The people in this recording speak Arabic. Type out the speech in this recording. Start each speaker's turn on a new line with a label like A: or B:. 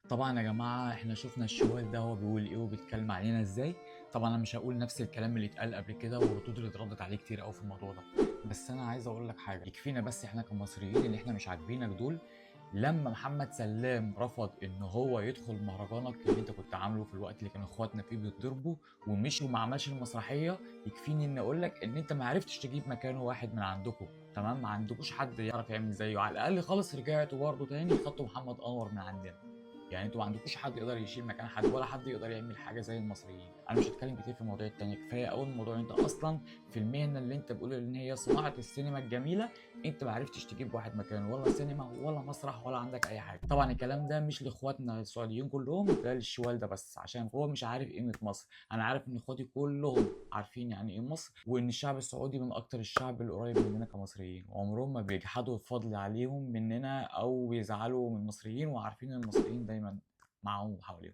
A: طبعا يا جماعة احنا شفنا الشوال ده هو بيقول ايه وبيتكلم علينا ازاي. طبعا انا مش هقول نفس الكلام اللي اتقال قبل كده والردود اللي اتردت عليه كتير قوي في الموضوع ده. بس انا عايز اقول لك حاجة يكفينا بس احنا كمصريين اللي احنا مش عاجبينك دول. لما محمد سلام رفض ان هو يدخل مهرجانك اللي انت كنت عامله في الوقت اللي كان اخواتنا فيه بيتضربوا ومشي وما عملش المسرحية، يكفيني ان اقول لك ان انت ما عرفتش تجيب مكانه واحد من عندكم. تمام، ما عندكوش حد يعرف يعمل زيه، على الاقل خالص رجعتوا برضه تاني خدتوا محمد انور من عندنا. يعني انتوا ما عندكوش حد يقدر يشيل مكان حد ولا حد يقدر يعمل حاجه زي المصريين. انا مش هتكلم كتير في المواضيع التانيه، كفايه اول موضوع انت اصلا في المهنه اللي انت بتقول ان هي صناعه السينما الجميله، انت ما عرفتش تجيب واحد مكانه، ولا سينما ولا مسرح ولا عندك اي حاجه. طبعا الكلام ده مش لاخواتنا السعوديين كلهم، ده للشوال ده بس عشان هو مش عارف قيمه مصر. انا عارف ان اخواتي كلهم عارفين يعني ايه مصر، وان الشعب السعودي من اكتر الشعب اللي قريب مننا كمصريين، وعمرهم ما بيجحدوا الفضل عليهم مننا او بيزعلوا من المصريين، وعارفين ان المصريين دايما معاهم وحواليهم.